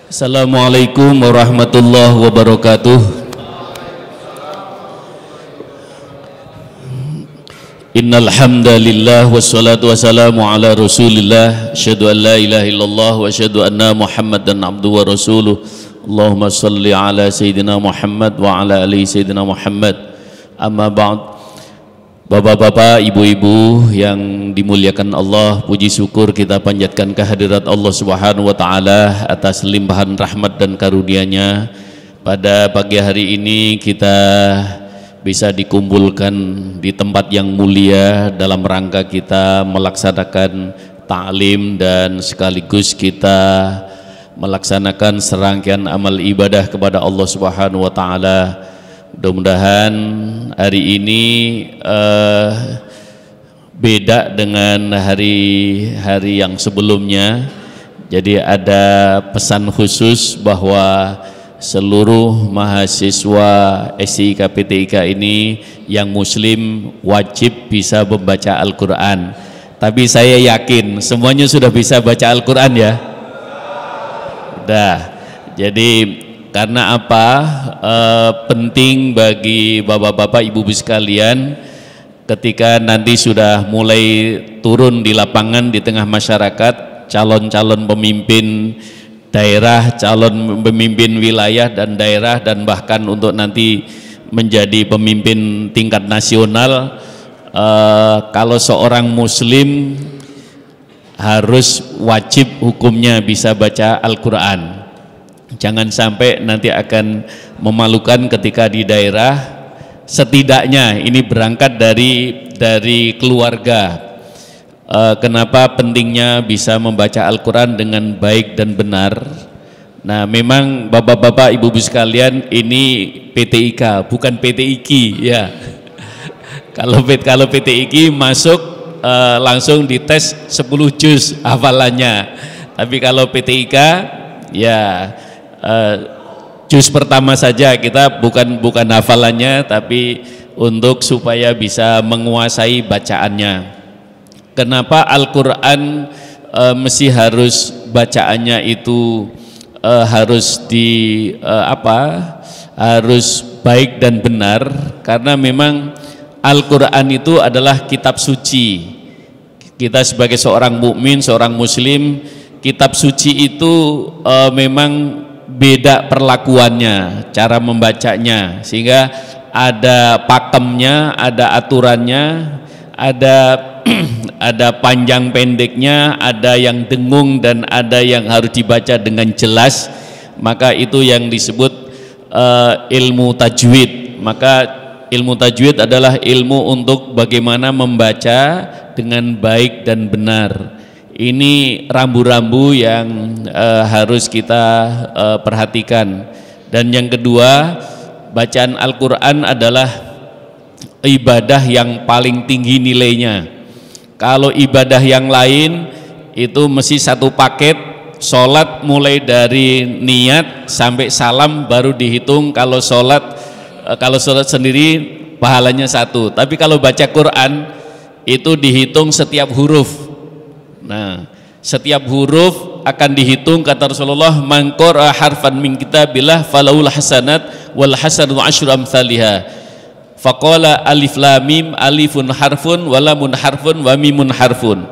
Assalamualaikum warahmatullahi wabarakatuh. Innal hamdalillah wassalatu wassalamu ala Rasulillah, asyhadu an la ilaha illallah wa asyhadu anna Muhammadan abduhu wa rasuluh. Allahumma shalli ala sayyidina Muhammad wa ala ali sayyidina Muhammad. Amma ba'd. Bapak-bapak, ibu-ibu yang dimuliakan Allah, puji syukur kita panjatkan kehadirat Allah Subhanahu wa taala atas limpahan rahmat dan karunia-Nya. Pada pagi hari ini kita bisa dikumpulkan di tempat yang mulia dalam rangka kita melaksanakan ta'lim dan sekaligus kita melaksanakan serangkaian amal ibadah kepada Allah Subhanahu wa taala. Mudah-mudahan hari ini beda dengan hari-hari yang sebelumnya. Jadi ada pesan khusus bahwa seluruh mahasiswa SIK PTIK ini yang muslim wajib bisa membaca Al-Quran. Tapi saya yakin semuanya sudah bisa baca Al-Quran ya? Udah. Jadi karena apa? Penting bagi bapak-bapak, ibu-ibu sekalian, ketika nanti sudah mulai turun di lapangan di tengah masyarakat, calon-calon pemimpin daerah, calon pemimpin wilayah dan daerah, dan bahkan untuk nanti menjadi pemimpin tingkat nasional, kalau seorang muslim harus wajib hukumnya bisa baca Al-Quran. Jangan sampai nanti akan memalukan ketika di daerah. Setidaknya ini berangkat dari keluarga. Kenapa pentingnya bisa membaca Al-Quran dengan baik dan benar? Nah, memang bapak-bapak, ibu-ibu sekalian, ini PTIK bukan PTIK ya. Kalau PTIK masuk langsung dites 10 juz hafalannya. Tapi kalau PTIK ya juz pertama saja, kita bukan hafalannya, tapi untuk supaya bisa menguasai bacaannya. Kenapa Al-Quran mesti harus bacaannya itu harus harus baik dan benar? Karena memang Al-Quran itu adalah kitab suci. Kita sebagai seorang mukmin, seorang muslim, kitab suci itu memang beda perlakuannya, cara membacanya, sehingga ada pakemnya, ada aturannya, ada panjang pendeknya, ada yang dengung dan ada yang harus dibaca dengan jelas. Maka itu yang disebut ilmu tajwid. Maka ilmu tajwid adalah ilmu untuk bagaimana membaca dengan baik dan benar. Ini rambu-rambu yang harus kita perhatikan. Dan yang kedua, bacaan Al-Quran adalah ibadah yang paling tinggi nilainya. Kalau ibadah yang lain itu mesti satu paket, sholat mulai dari niat sampai salam baru dihitung. Kalau sholat sendiri pahalanya satu. Tapi kalau baca Quran itu dihitung setiap huruf. Nah, setiap huruf akan dihitung, kata Rasulullah, man qara'a harfan min kitabillah falahul hasanat wal hasanatu asyru amsalihha. Faqala alif lam mim, alifun harfun wa lamun harfun wa mimun harfun.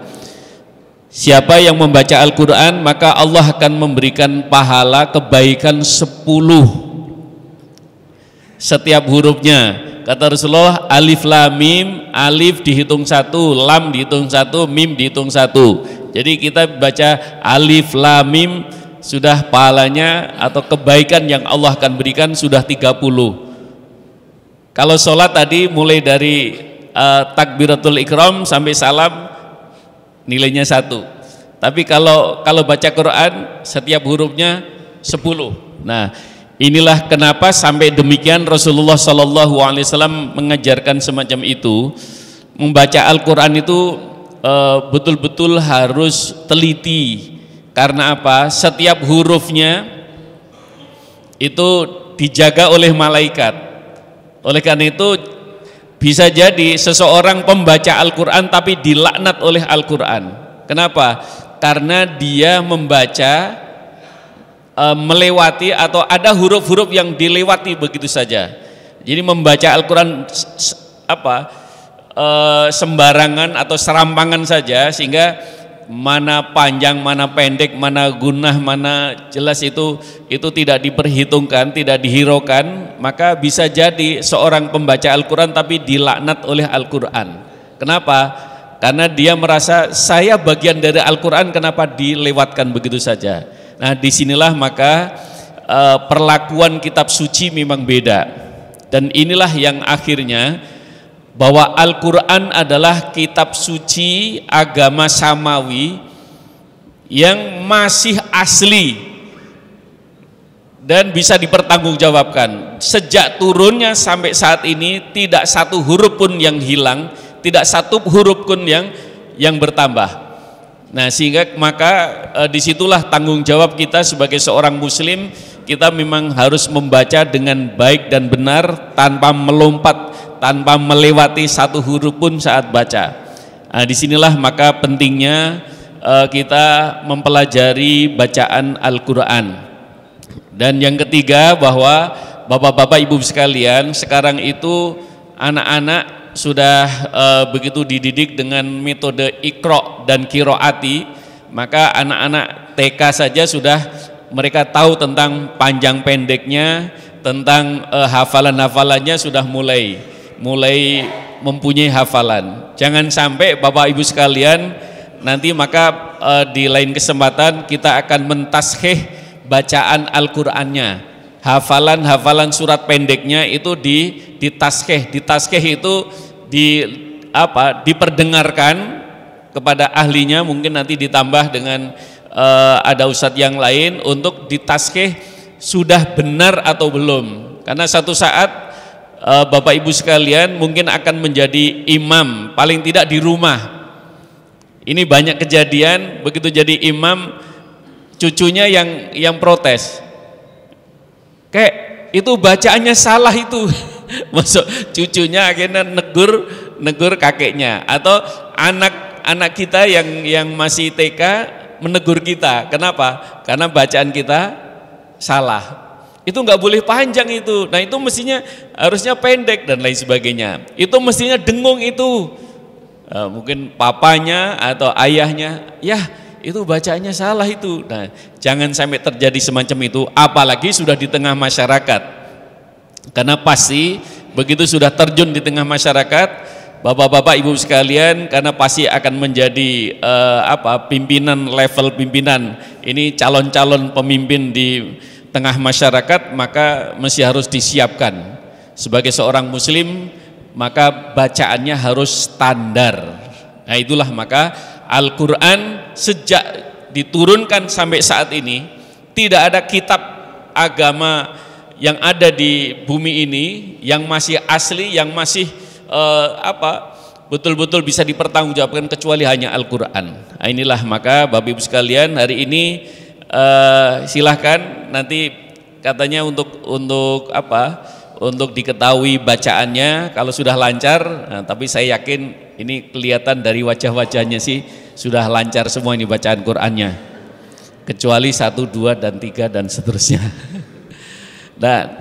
Siapa yang membaca Al-Qur'an maka Allah akan memberikan pahala kebaikan 10 setiap hurufnya. Kata Rasulullah, alif lam mim, alif dihitung satu, lam dihitung satu, mim dihitung satu. Jadi kita baca alif lam mim, sudah pahalanya atau kebaikan yang Allah akan berikan sudah 30. Kalau sholat tadi mulai dari takbiratul ikram sampai salam nilainya 1. Tapi kalau baca Quran setiap hurufnya 10. Nah, inilah kenapa sampai demikian Rasulullah SAW mengajarkan semacam itu. Membaca Al-Quran itu betul-betul harus teliti. Karena apa? Setiap hurufnya itu dijaga oleh malaikat. Oleh karena itu bisa jadi seseorang pembaca Al-Quran tapi dilaknat oleh Al-Quran. Kenapa? Karena dia membaca melewati atau ada huruf-huruf yang dilewati begitu saja. Jadi membaca Al-Quran sembarangan atau serampangan saja, sehingga mana panjang, mana pendek, mana gunah, mana jelas itu tidak diperhitungkan, tidak dihiraukan, maka bisa jadi seorang pembaca Al-Quran tapi dilaknat oleh Al-Quran. Kenapa? Karena dia merasa saya bagian dari Al-Quran, kenapa dilewatkan begitu saja. Nah, disinilah maka perlakuan kitab suci memang beda, dan inilah yang akhirnya bahwa Al-Quran adalah kitab suci agama samawi yang masih asli dan bisa dipertanggungjawabkan. Sejak turunnya sampai saat ini tidak satu huruf pun yang hilang, tidak satu huruf pun yang bertambah. Nah, sehingga maka disitulah tanggung jawab kita sebagai seorang muslim. Kita memang harus membaca dengan baik dan benar, tanpa melompat, tanpa melewati satu huruf pun saat baca. Nah, disinilah maka pentingnya kita mempelajari bacaan Al-Quran. Dan yang ketiga, bahwa bapak-bapak ibu sekalian, sekarang itu anak-anak sudah begitu dididik dengan metode Iqra dan Qiraati, maka anak-anak TK saja sudah mereka tahu tentang panjang pendeknya, tentang hafalan-hafalannya sudah mulai mempunyai hafalan. Jangan sampai Bapak Ibu sekalian nanti maka di lain kesempatan kita akan mentaskhih bacaan Al-Qur'annya. Hafalan surat pendeknya itu ditaskhih. Ditaskhih itu diperdengarkan kepada ahlinya, mungkin nanti ditambah dengan ada ustadz yang lain untuk ditaskhih sudah benar atau belum. Karena satu saat Bapak Ibu sekalian mungkin akan menjadi imam, paling tidak di rumah. Ini banyak kejadian, begitu jadi imam cucunya yang protes. Kayak itu bacaannya salah itu. Masuk cucunya akhirnya negur kakeknya, atau anak kita yang masih TK menegur kita. Kenapa? Karena bacaan kita salah. Itu nggak boleh panjang itu. Nah, itu mestinya harusnya pendek dan lain sebagainya. Itu mestinya dengung itu. Mungkin papanya atau ayahnya, ya itu bacanya salah itu. Nah, jangan sampai terjadi semacam itu, apalagi sudah di tengah masyarakat. Karena pasti begitu sudah terjun di tengah masyarakat, Bapak-bapak Ibu sekalian, karena pasti akan menjadi pimpinan, level pimpinan. Ini calon-calon pemimpin di tengah masyarakat, maka mesti harus disiapkan. Sebagai seorang muslim, maka bacaannya harus standar. Nah, itulah maka Al-Quran sejak diturunkan sampai saat ini, tidak ada kitab agama yang ada di bumi ini yang masih asli, yang masih betul-betul bisa dipertanggungjawabkan kecuali hanya Al-Quran. Nah, inilah maka Bapak Ibu sekalian, hari ini silahkan nanti katanya untuk diketahui bacaannya kalau sudah lancar. Nah, tapi saya yakin ini kelihatan dari wajah-wajahnya sih sudah lancar semua ini bacaan Qurannya, kecuali 1, 2, dan 3 dan seterusnya. Dan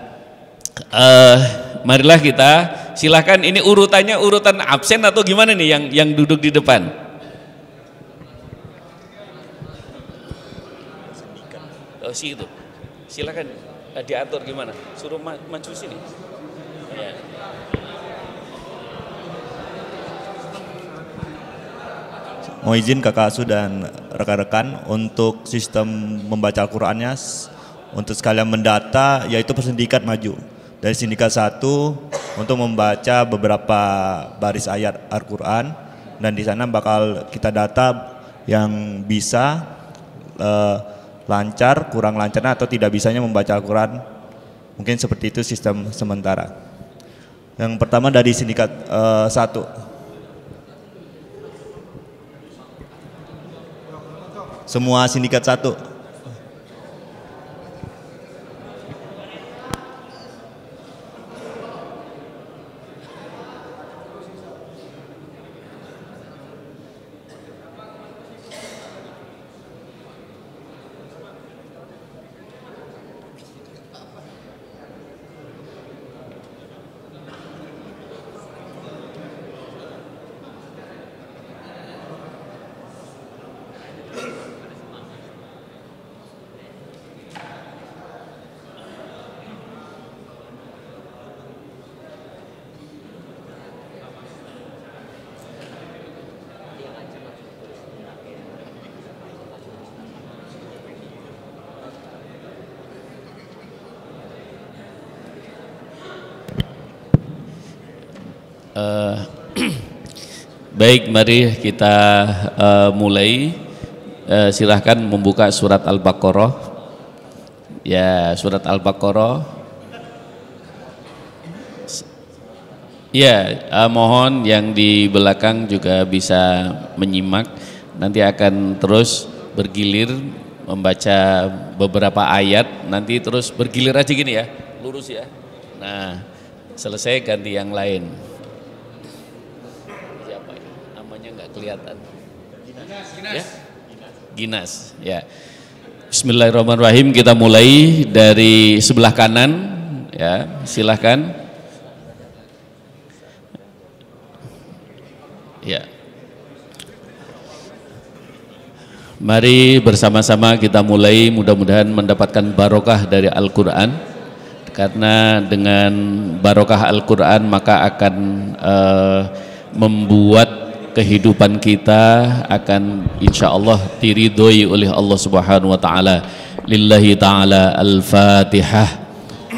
marilah kita silahkan, ini urutannya urutan absen atau gimana nih yang duduk di depan? Oh, si itu. Silahkan diatur gimana? Suruh maju sini. Ya. Mau izin Kakak Asu dan rekan-rekan untuk sistem membaca Al-Qur'annya untuk sekalian mendata, yaitu persindikat maju. Dari sindikat 1 untuk membaca beberapa baris ayat Al-Quran, dan di sana bakal kita data yang bisa lancar, kurang lancarnya atau tidak bisanya membaca Al-Quran. Mungkin seperti itu sistem sementara. Yang pertama dari sindikat 1. Semua sindikat 1. Eh, baik, mari kita mulai. Silahkan membuka surat Al-Baqarah. Ya, surat Al-Baqarah. Ya, mohon yang di belakang juga bisa menyimak. Nanti akan terus bergilir membaca beberapa ayat. Nanti terus bergilir aja gini ya, lurus ya. Nah, selesai ganti yang lain. Siapa ya? Namanya nggak kelihatan. Ya? Ginas. Ya. Bismillahirrahmanirrahim. Kita mulai dari sebelah kanan. Ya, silahkan. Ya. Mari bersama-sama kita mulai, mudah-mudahan mendapatkan barokah dari Al-Quran, karena dengan barokah Al-Quran maka akan membuat kehidupan kita akan insya Allah diridhoi oleh Allah Subhanahu wa Ta'ala. Lillahi Ta'ala Al-Fatihah.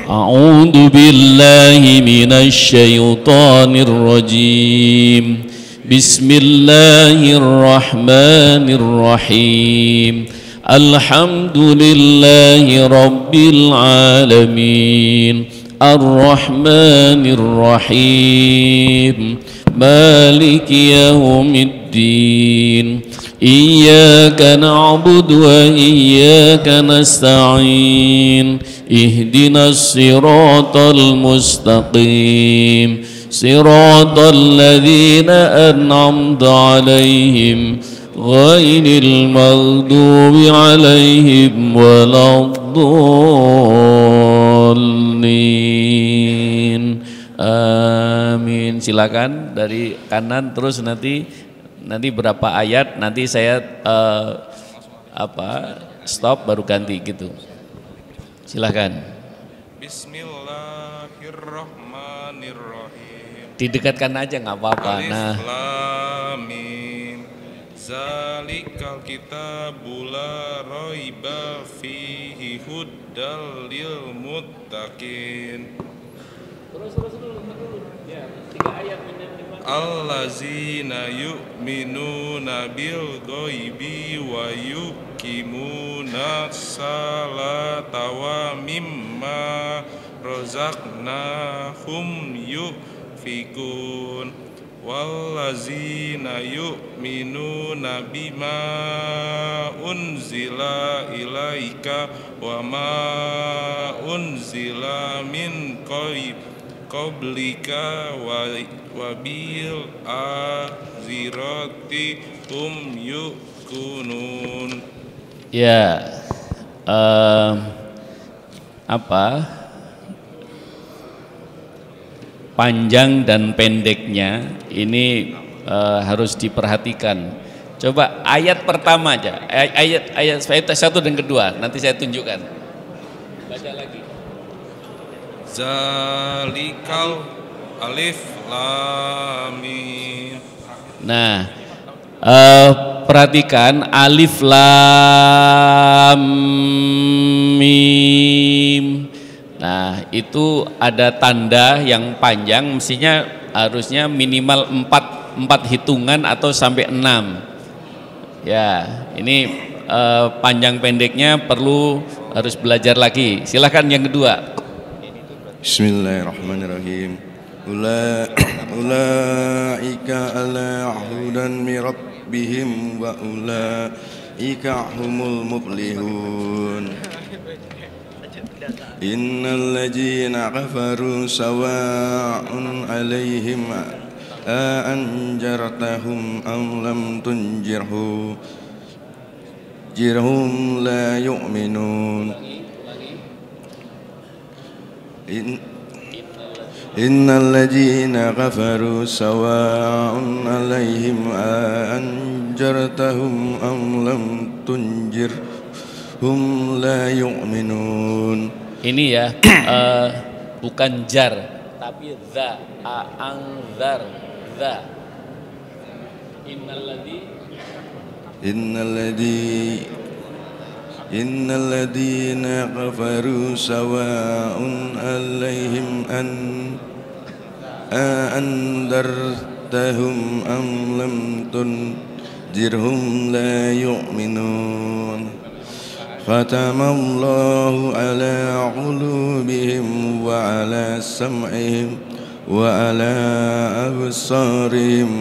A'udzu billahi minasy syaithanir rajim. Bismillahirrahmanirrahim. Alhamdulillahi rabbil alamin. Ar-Rahmanir Rahim. Maliki yaumiddin. Iyyaka na'budu wa iyyaka nasta'in. Ihdinas siratal mustaqim. Siratal ladzina an'amta 'alaihim ghairil maghdubi 'alaihim waladdallin. Amin. Silakan dari kanan terus nanti berapa ayat nanti saya stop baru ganti gitu. Silakan. Bismillahirrahmanirrahim. Didekatkan aja nggak apa-apa. Nah. Alif Lam Mim. Zalikal kitabul la raiba fihi huddal lil muttaqin. Terus dulu. Ya, 3 ayat allazina yu'minuna bil ghaibi wa yuqimuna salata wa mimma razaqnahum yunfikun wallazina yu'minuna bima unzila ilaika wa ma unzila min qablika wa bil akhirati hum yuqinun. Ya, panjang dan pendeknya ini harus diperhatikan. Coba ayat pertama aja, ayat 1 dan kedua, nanti saya tunjukkan. Baca lagi. Zalikal Alif Lam Mim. Nah, perhatikan Alif Lam Mim. Nah, itu ada tanda yang panjang, mestinya harusnya minimal 4 hitungan atau sampai 6. Ya, ini panjang pendeknya harus belajar lagi. Silahkan yang kedua. Bismillahirrahmanirrahim. Ulaika ala hudan min rabbihim wa ulaika humul muflihun. Innal ladzina kafaru sawa'un 'alaihim a anjartahum am lam tunjirhum la yu'minun. Innal ladzina kafaru sawa'un 'alaihim a anjartahum am lam tunjirhum la yu'minun. Ini ya, bukan jar, tapi za, anzar, za. Innal ladzina kafaru sawa'un 'alaihim أأنذرتهم أم لم تنذرهم لا يؤمنون ختم الله على قلوبهم وعلى سمعهم وعلى أبصارهم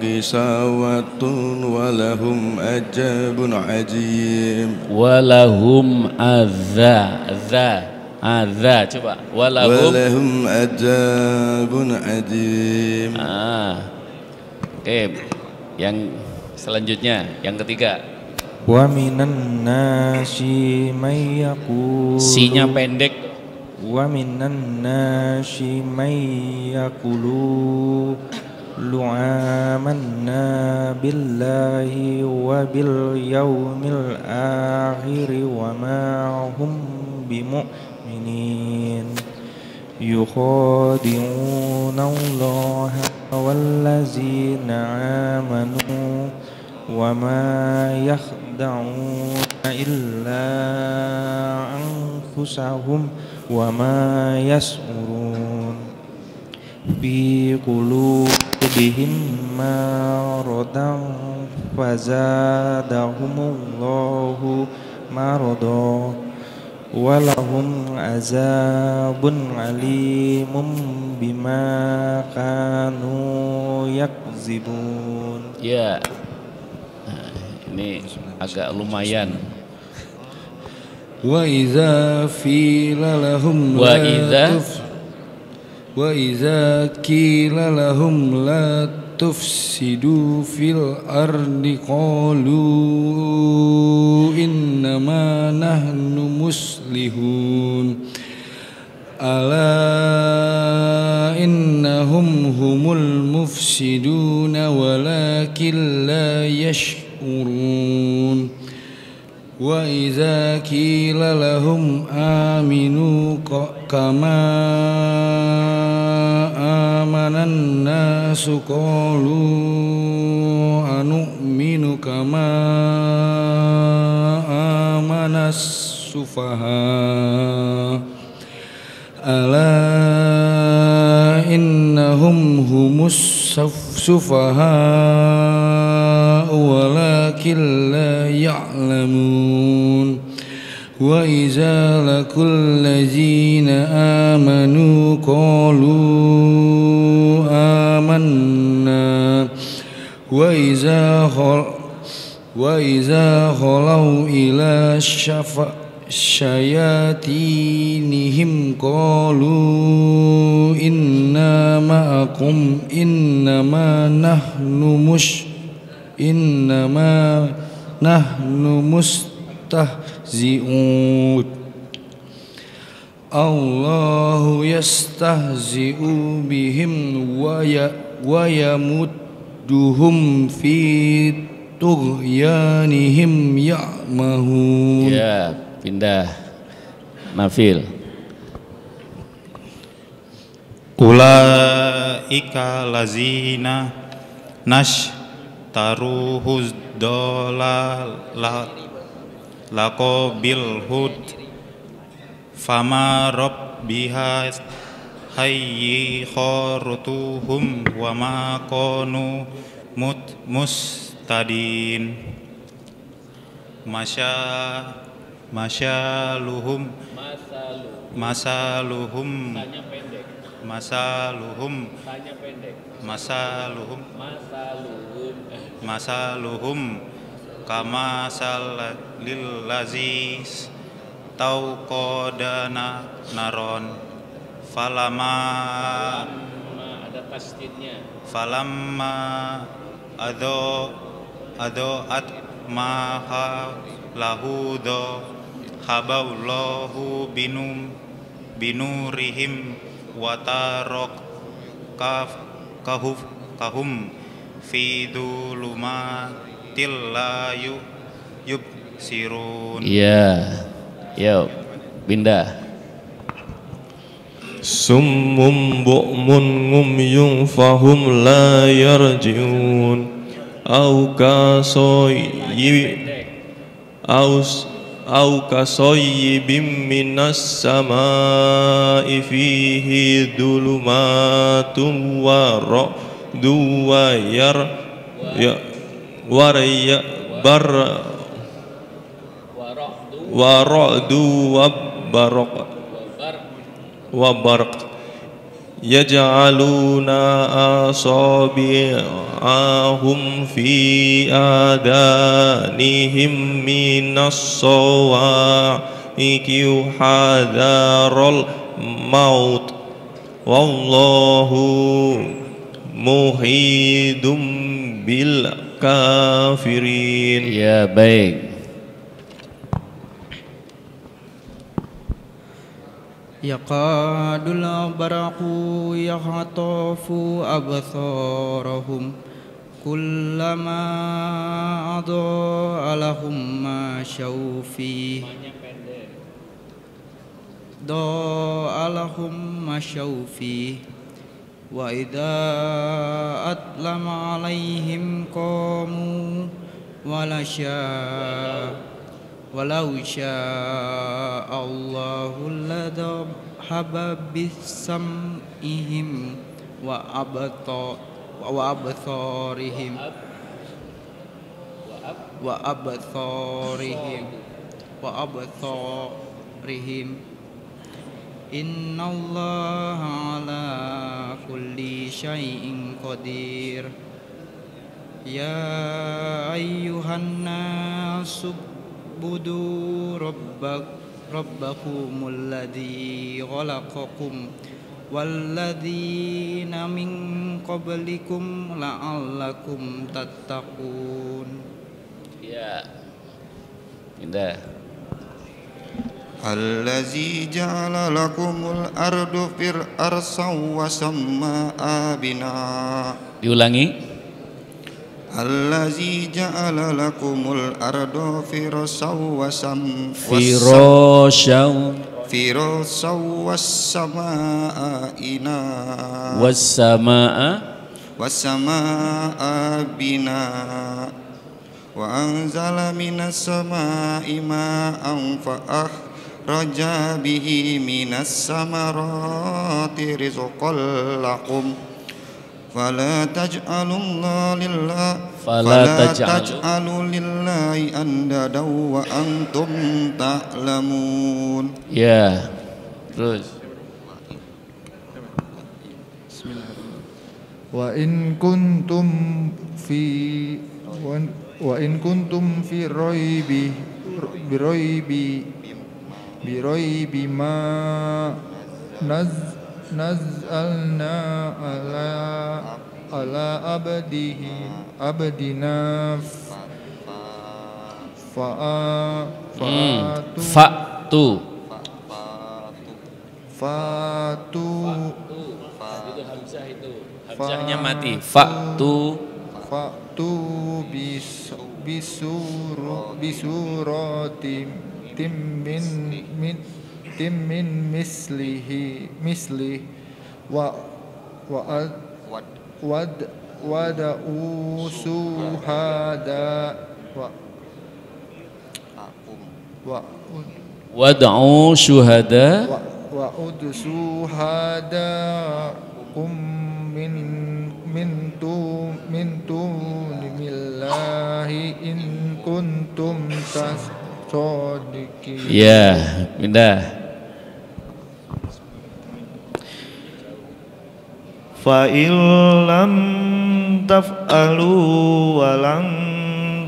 غشاوة ولهم عذاب عظيم walahum adza coba walahum عذاب عظيم. Oke, yang selanjutnya yang ketiga Wa minan nasi may yaqulu sinya pendek wa minan nasi may yaqulu lu'amanna billahi wa bil yaumil akhir wa ma hum bimu'minin yukhadi'una allaha wallazina amanu wa ma yakhda'una illa anfusahum wa ma yas'urun fi qulubihim maradan fazadahumullahu marada walahum azabun alimun bima kanu yakzibun. ya. Ini agak lumayan. Wa idza qila lahum la tufsidu fil ardi qalu innama nahnu muslihun ala innahum humul mufsiduna walakin la yash'urun wa idza qila lahum aminu kama amanan nasu qalu anu'minu kama amanas sufaha ala innahum humus sufaha walakin la ya'lamun wa iza lakul ladzina amanu qalu amanna wa iza khalau ila syayatinihim qalu inna ma'akum innama nahnu mustahzi'un Allahu yastahzi'u bihim wa yamudduhum fi tughyanihim ya'mahun. Ya, pindah. Nafil. Ulaika lazina nashtaruhu laqabil hud fama rabbiha hayyi kharutuhum wa ma kanu mustadin masaluhum kama salil lazis tauqadana naron falamma ada tasdidnya adoat maha lahu do haballahu binurihim watarok kahum fi dulumatil la yubsirun. Iya. Yuk, pindah. Summum bu'mun ngumyun fahum la yarji'un au أو كصيب من السماء فيه ظلمات ورعد ورعد وبرق يجعلون أصابعهم في آذانهم من الصواعق حذر الموت والله محيط بالكافرين. Ya, baik. Yaqadul baraqu yakhatafu absarahum kullama adha lahum ma syaufi wa idza atlama alaihim qamu walau syaa Allahu ladhaba bisam'ihim wa absarihim innallaha ala kulli syai'in qadir. Ya ayyuhan nasu budu rabbakumul ladzi khalaqakum walladzina min qablikum la'allakum tattaqun. Ya. Indah. Allazi ja'ala lakumul ardu fir'arsan wa samma'a bina. Diulangi. Allazi ja'ala lakumul ardu firasau wasam firasau wassamaa ina wassamaa bina wa anzala minas samaa'i ma'an fa'akhraja bihi minas samarati rizqan lakum fala taj'alullah lillahi andada wa antum ta'lamun. Ya. Terus. Wa in kuntum fi raibi ma nazalna ala abdina fa'tu itu hamzah itu. Hamzahnya mati. Fa'tu bisurati min mislihi wada'u syuhada min dunillahi in kuntum sadiqin. Ya, pindah. Fa illam taf'alu wa lam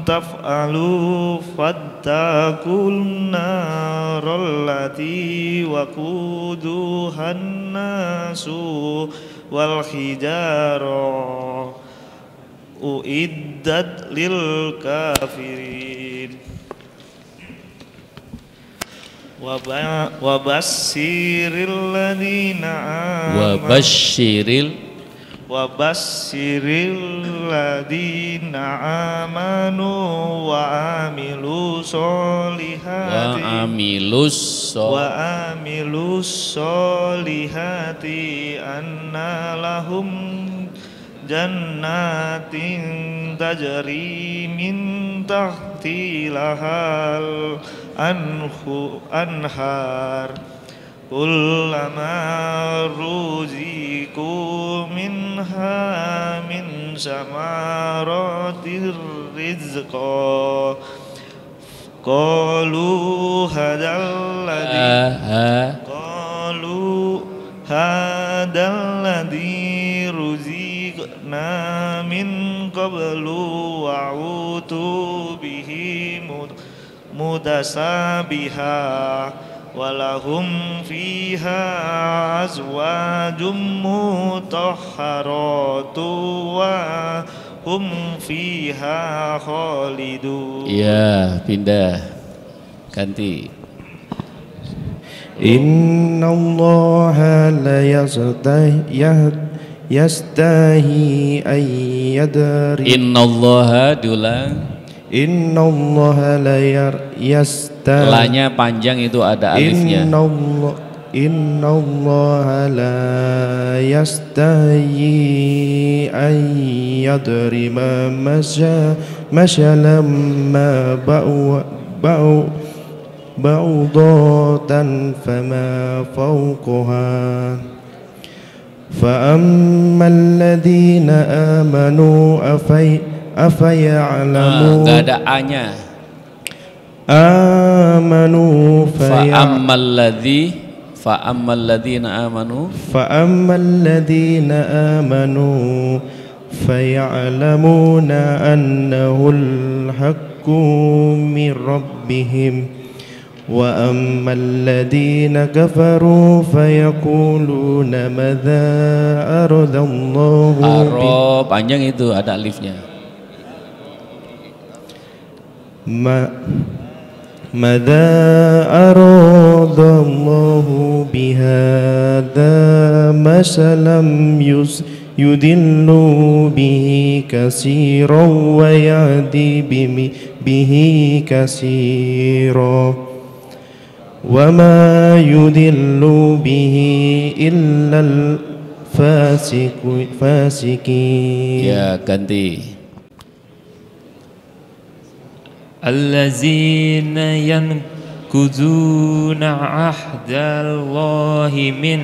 taf'alu fattaqun naral lati waquduhan nasu wal hijarah uiddat lil kafirin. Wabasyiril ladina amanu wa amilus solihati anna lahum jannatin tajri min tahtihal أنهار كلما رزقوا منها من ثمرات رزقا قالوا هذا الذي رزقنا من قبل وعوتوا به متشابها ولهم فيها أزواج مطهرات وهم فيها خالدون. Ya, pindah. Ganti. Inna Allah la yastahi ay yadri. Inna Allah diulang. Inna Allah la yastahi. Lanya panjang itu ada alifnya. Inna Allah la yastahi ay yadri ma masyalam ma ba'udatan fama fawqaha فأما الذين آمنوا أفيعلمون Gak ada A-nya. آمنوا فأما الذين آمنوا فيعلمون أنه الحق من ربهم وأما الذين كفروا فيقولون ماذا أراد الله panjang itu ada alifnya. ماذا أراد الله بهذا مثلا يضل به كثيرا ويهدي به كثيرا وما يضل به إلا الفاسقين. Ya, ganti. الذين ينقضون عهد الله من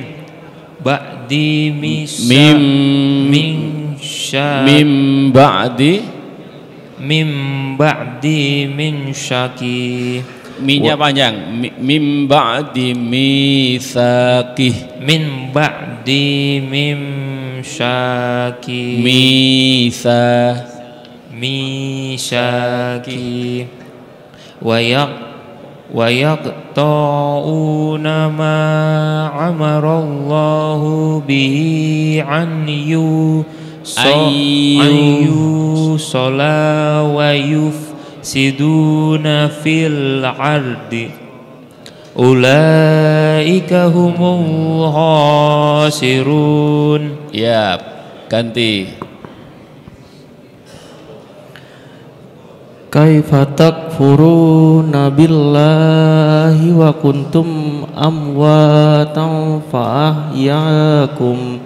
بعد ميثاقه Minya panjang. Mim ba'di mitsaqih. Min ba'di mimsyaki misaki wa yaqta'una ma amarallahu bihi an yusala wa yufsiduna fil ardi ulaika humul khasirun. Ya, ganti. Kaifa takfuruna billahi wa kuntum amwatan fa ahyaakum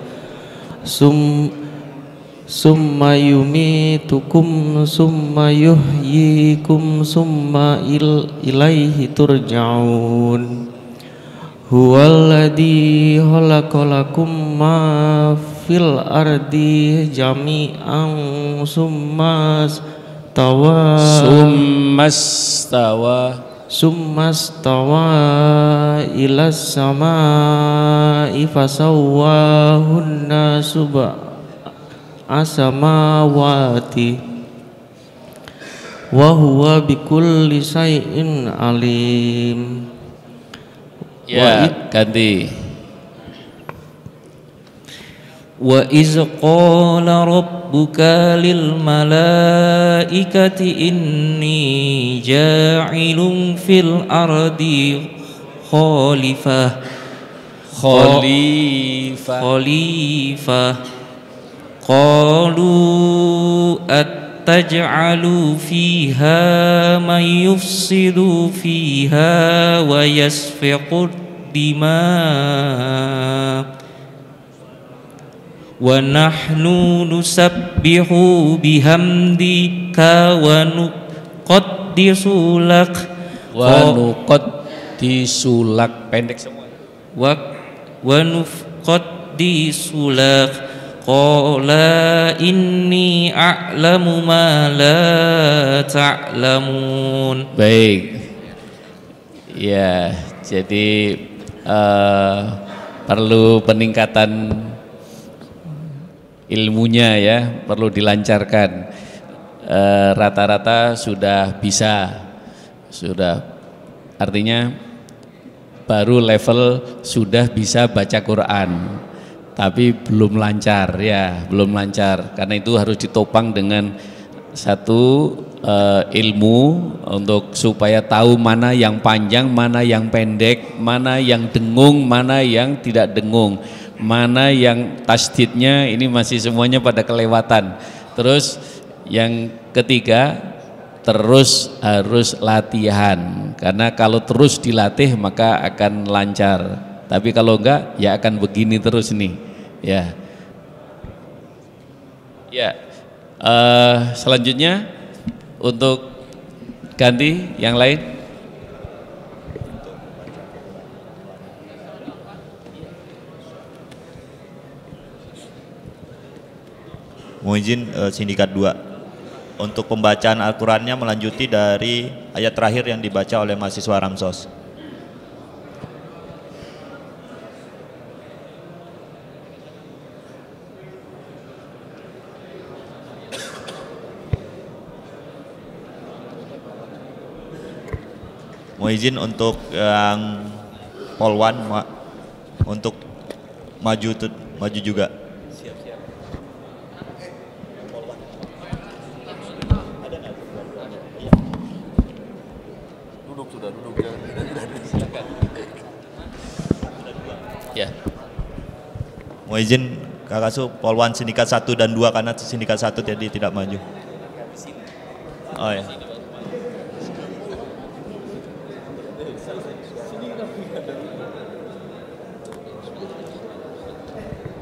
summa yumitukum summa yuhyikum summa ilaihi turja'un. Huwallazi khalaqalakum ma fil ardi jami'an summa stawa ilas samaa'i fasawwahunna sab'a samawati wa huwa bikulli syai'in alim. Ya, ganti. Wa iz qala rabbuka lil malaikati inni ja'ilun fil ardi khalifah qalu attaj'alu fiha man yufsidu fiha wa yasfiqud dima wa nahnu nusabbihu bihamdika wa nuqaddisu lak Wa nuqad disulak pendek semua. Wa nufqad disulak qala inni a'lamu ma la ta'lamun. Baik. Ya, jadi perlu peningkatan ilmunya ya, perlu dilancarkan. Rata-rata sudah bisa, sudah artinya baru level sudah bisa baca Quran, tapi belum lancar ya, belum lancar. Karena itu harus ditopang dengan satu ilmu untuk supaya tahu mana yang panjang, mana yang pendek, mana yang dengung, mana yang tidak dengung, mana yang tasdidnya ini masih semuanya pada kelewatan. Terus yang ketiga, terus harus latihan, karena kalau terus dilatih maka akan lancar, tapi kalau enggak ya akan begini terus nih ya. Ya, selanjutnya untuk ganti yang lain. Mohon izin sindikat 2. Untuk pembacaan Al-Qurannya melanjuti dari ayat terakhir yang dibaca oleh mahasiswa Ramsos. Mohon izin untuk yang polwan untuk maju juga. Ya. Mohon izin Kakak Su, polwan sindikat 1 dan 2 karena sindikat 1 jadi tidak maju. Oh ya.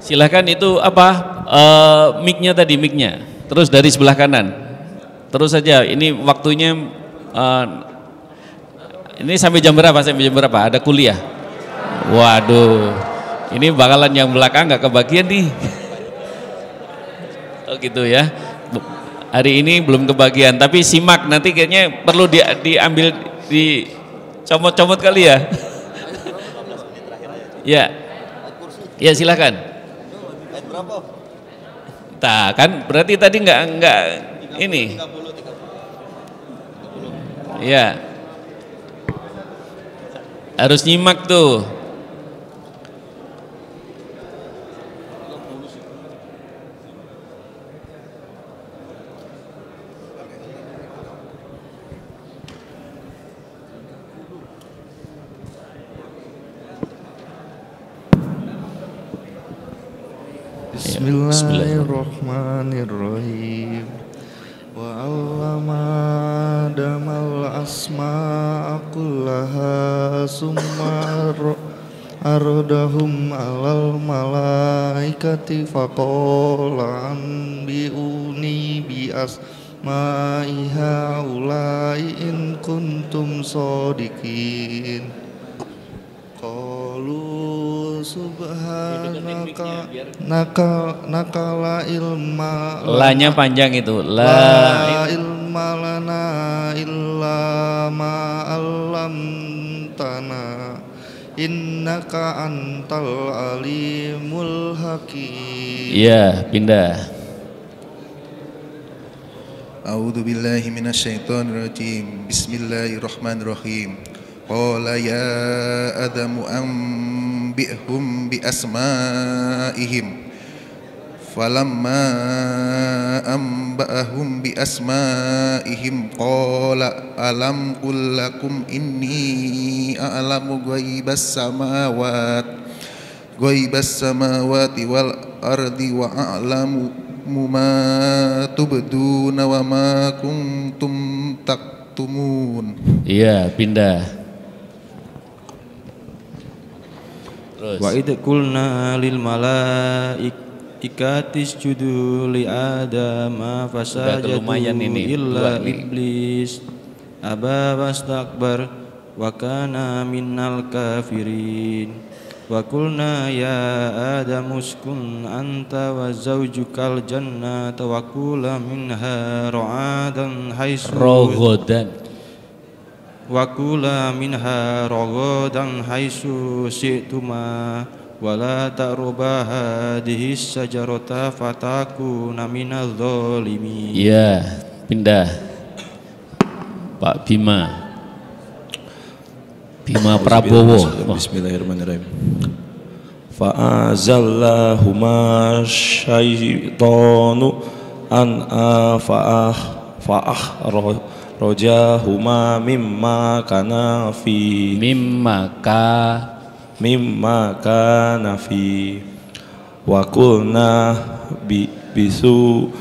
Silahkan itu apa mic-nya tadi, mic-nya. Terus dari sebelah kanan. Terus saja, ini waktunya ini sampai jam berapa? Sampai jam berapa? Ada kuliah. Waduh, ini bakalan yang belakang nggak kebagian nih. Oh gitu ya. Hari ini belum kebagian, tapi simak nanti kayaknya perlu diambil, dicomot-comot kali ya. Ya, ya silakan. Nah, kan berarti tadi nggak ini. Ya, harus nyimak tuh. Bismillahirrahmanirrahim. Wa 'allama Adamal asma'a kullaha summa aradahum 'alal malaikati faqala anbi'uni bi asma'i haula'i in kuntum shadiqin. Qalu subhanaka nakala ilma La-nya panjang itu. La ilma lana illa ma 'allamtana innaka antal alimul hakim. Iya, pindah. A'udzu billahi minasyaitonir rajim. Bismillahirrahmanirrahim. Qala ya Adamu anbi'hum bi asma'ihim. Falamma anba'ahum bi asma'ihim qala alam qul lakum inni a'lamu ghaibas samawati wal ardi wa a'lamu ma tubduna wa ma kuntum taktumun. Iya, pindah. Terus. Wa idh qulna lil malaikati isjudu li adama fasajadu illa iblis أبى واستكبر وكان من الكافرين وقلنا يا آدم اسكن أنت وزوجك الجنة وكلا منها رغدا حيث شئتما ولا تقربا هذه الشجرة فتكونا من الظالمين. Ya, pindah Pak Bima Prabowo. Bismillahirrahmanirrahim. Fa'azallahuma syaitanu an'a rojahuma mimma kana fi wa qulna bisu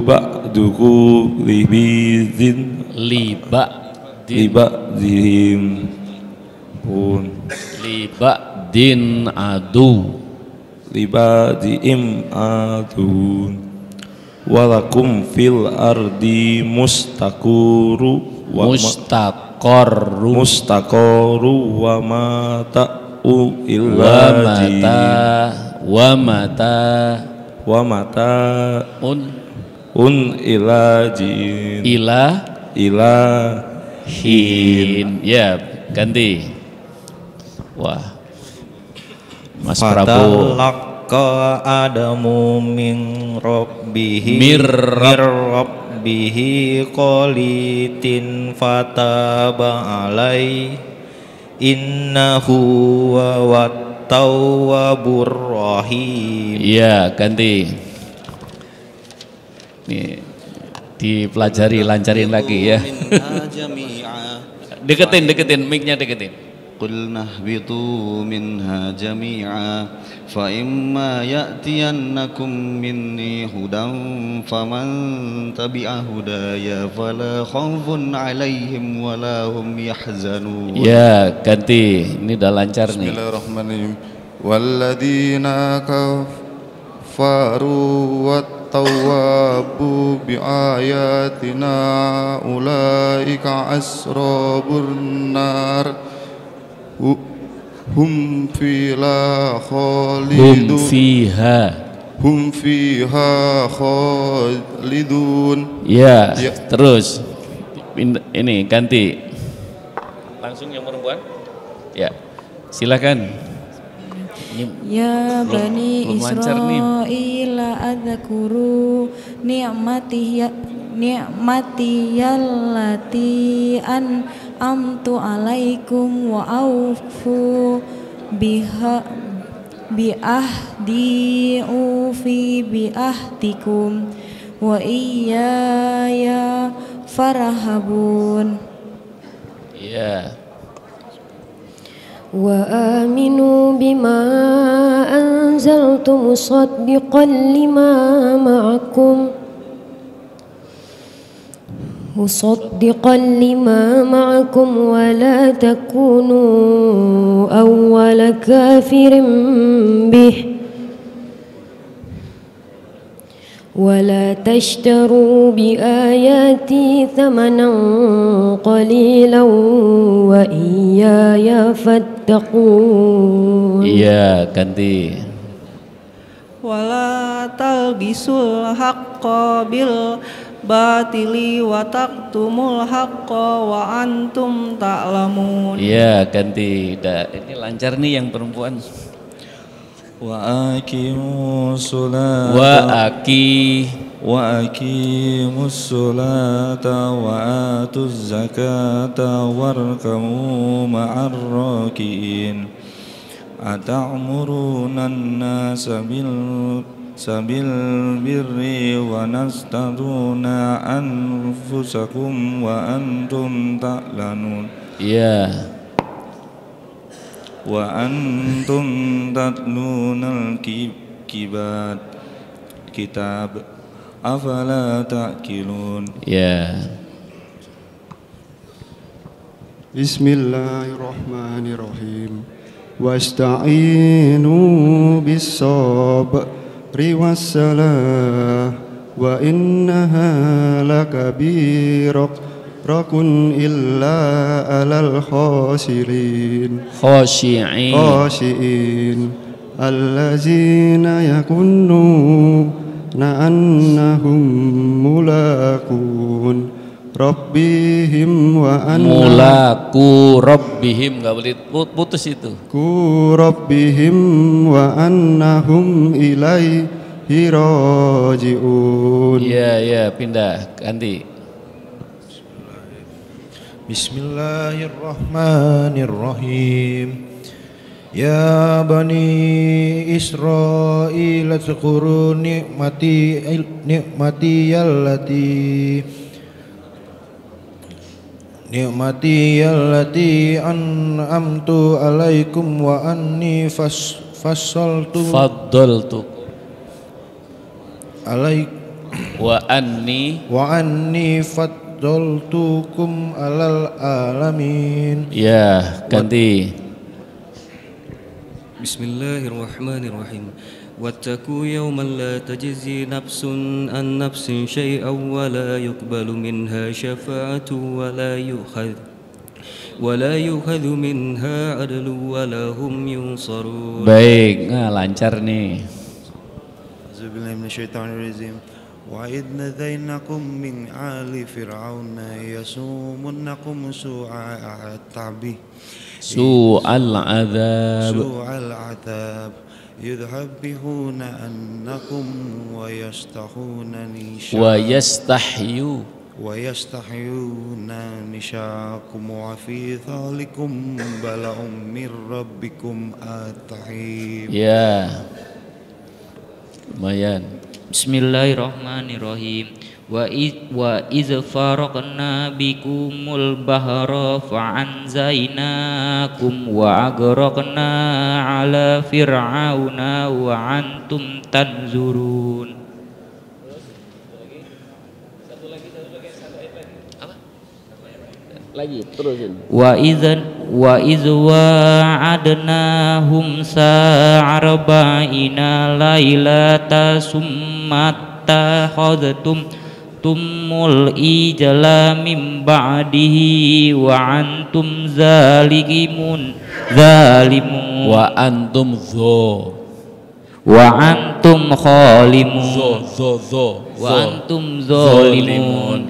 ba'duku liba'din adu walakum fil ardi mustaqarru wa mata'u ilahin. Ya, ganti. Wah, Mas Prabowo. Fatalaqa Adamu min rabbihi qalitin fataba alai innahu huwat tawwabur rahim. Ya, ganti. Nih, dipelajari, lancarin lagi ya. Deketin, mic-nya deketin. Qul nahbitu minha jami'a fa imma ya'tiyannakum minni hudan faman tabi'a hudaya fala khaufun 'alaihim wala hum yahzanun. Ya, ganti. Ini udah lancar nih. Bismillahirrahmanirrahim. Walladzina kafaru wattawwabu biayatina ulaika asrabun nar hum fiha khalidun. Ya, terus ini ganti. Langsung yang perempuan. Ya, silakan. Ya Bani Israil adzkuru ni'mati allati an'amtu alaikum wa aufu bi'ahdi ufi bi'ahdikum wa iyaya farhabun. Ya. وآمنوا بما أنزلت مصدقا لما معكم ولا تكونوا أول كافر به ولا تشتروا بآياتي ثمنا قليلا وإياي فاتقون. Iya, ganti. Wala talbisul haqqa bil batili wa taqtumul haqqa wa antum ta'lamun. Iya, ganti. Ini lancar nih yang perempuan. Wa aqimus sholata wa atuz zakata warkamu ma'ar rakiin ata'muruna an-nasa bil birri wa nastaduna anfusakum wa antum ta'lanun. Iya. Wa antum tatlunal kitab afala ta'qilun. Ya. Bismillahirrahmanirrahim. Wasta'inu bis-sabri was-salah wa innaha lakabirah rakun illa alal khashi'in allazina yakunnuna annahum mulakun rabbihim wa mulaku rabbihim, nggak boleh putus itu. Ku rabbihim wa annahum ilaihi raji'un. Iya, pindah, ganti. Bismillahirrahmanirrahim. Ya Bani Israil azkuru ni'mati allati an'amtu alaikum wa anni faddaltu wa anni faddaltukum alal alamin. Ya, ganti. Bismillahirrahmanirrahim. Wattaqu yawman la tajzi nafsun an nafsin syai'an wa la yuqbalu minha syafa'atu wa la yukhadhu minha adlu wa la hum yunsarun. Baik, lancar nih. A'udzubillahi minasyaitonir rajim. Wa idh nadaynakum min ali fir'auna yasumunakum su'al adab yudhabbihuna annakum wa yastahyuna nishakum wa fi dhalikum bala'um mir rabbikum at-tahim. Ya, lumayan. Bismillahirrahmanirrahim. Wa iz faraqna bikumul bahra fa'anzaynakum wa agraqna ala fir'auna wa antum tanzurun. Lagi terusin. Wa iz wa'adnahum sa'arba'ina lailata summatta khadtum tumul ijla min ba'dihi wa antum zalimun wa antum khalimun wa antum zalimun.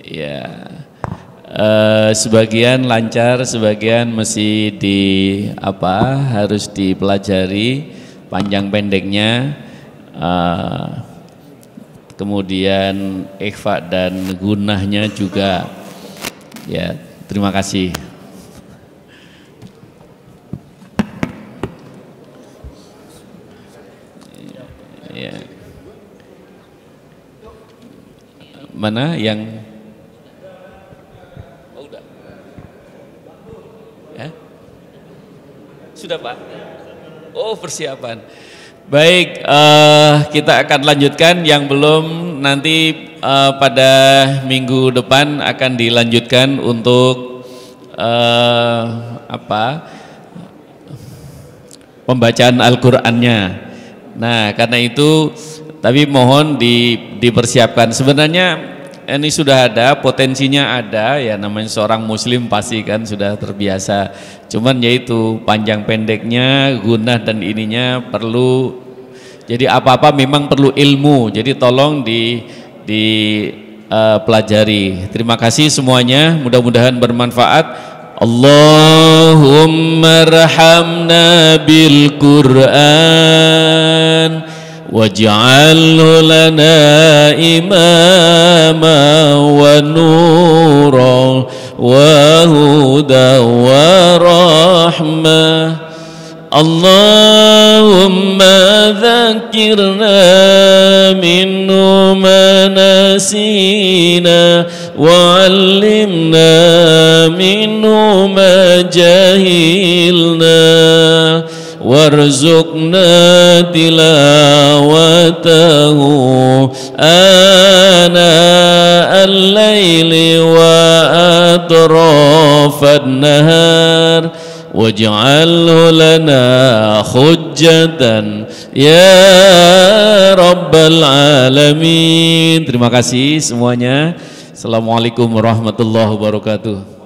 Ya, sebagian lancar, sebagian masih harus dipelajari panjang pendeknya, kemudian ikhfa dan gunahnya juga. Ya, terima kasih. Ya. Mana yang sudah Pak? Oh, persiapan. Baik, kita akan lanjutkan. Yang belum nanti pada minggu depan akan dilanjutkan untuk pembacaan Al-Qur'annya. Nah, karena itu tapi mohon dipersiapkan. Sebenarnya ini sudah ada, potensinya ada, ya namanya seorang muslim pasti kan sudah terbiasa. Cuman yaitu panjang pendeknya, gunah dan ininya perlu. Jadi apa-apa memang perlu ilmu. Jadi tolong pelajari. Terima kasih semuanya, mudah-mudahan bermanfaat. Allahumma rahamna bil Qur'an waj'alhu lana imama wa nuran wa huda wa rahmah. Allahumma dzakirna minhu ma nasina wa 'allimna minhu ma jahilna warzuqna tilawatahu ana al-laili wa atrafan nahar waj'alhu lana hujjatan sujadan ya rabbal alamin. Terima kasih semuanya. Assalamualaikum warahmatullahi wabarakatuh.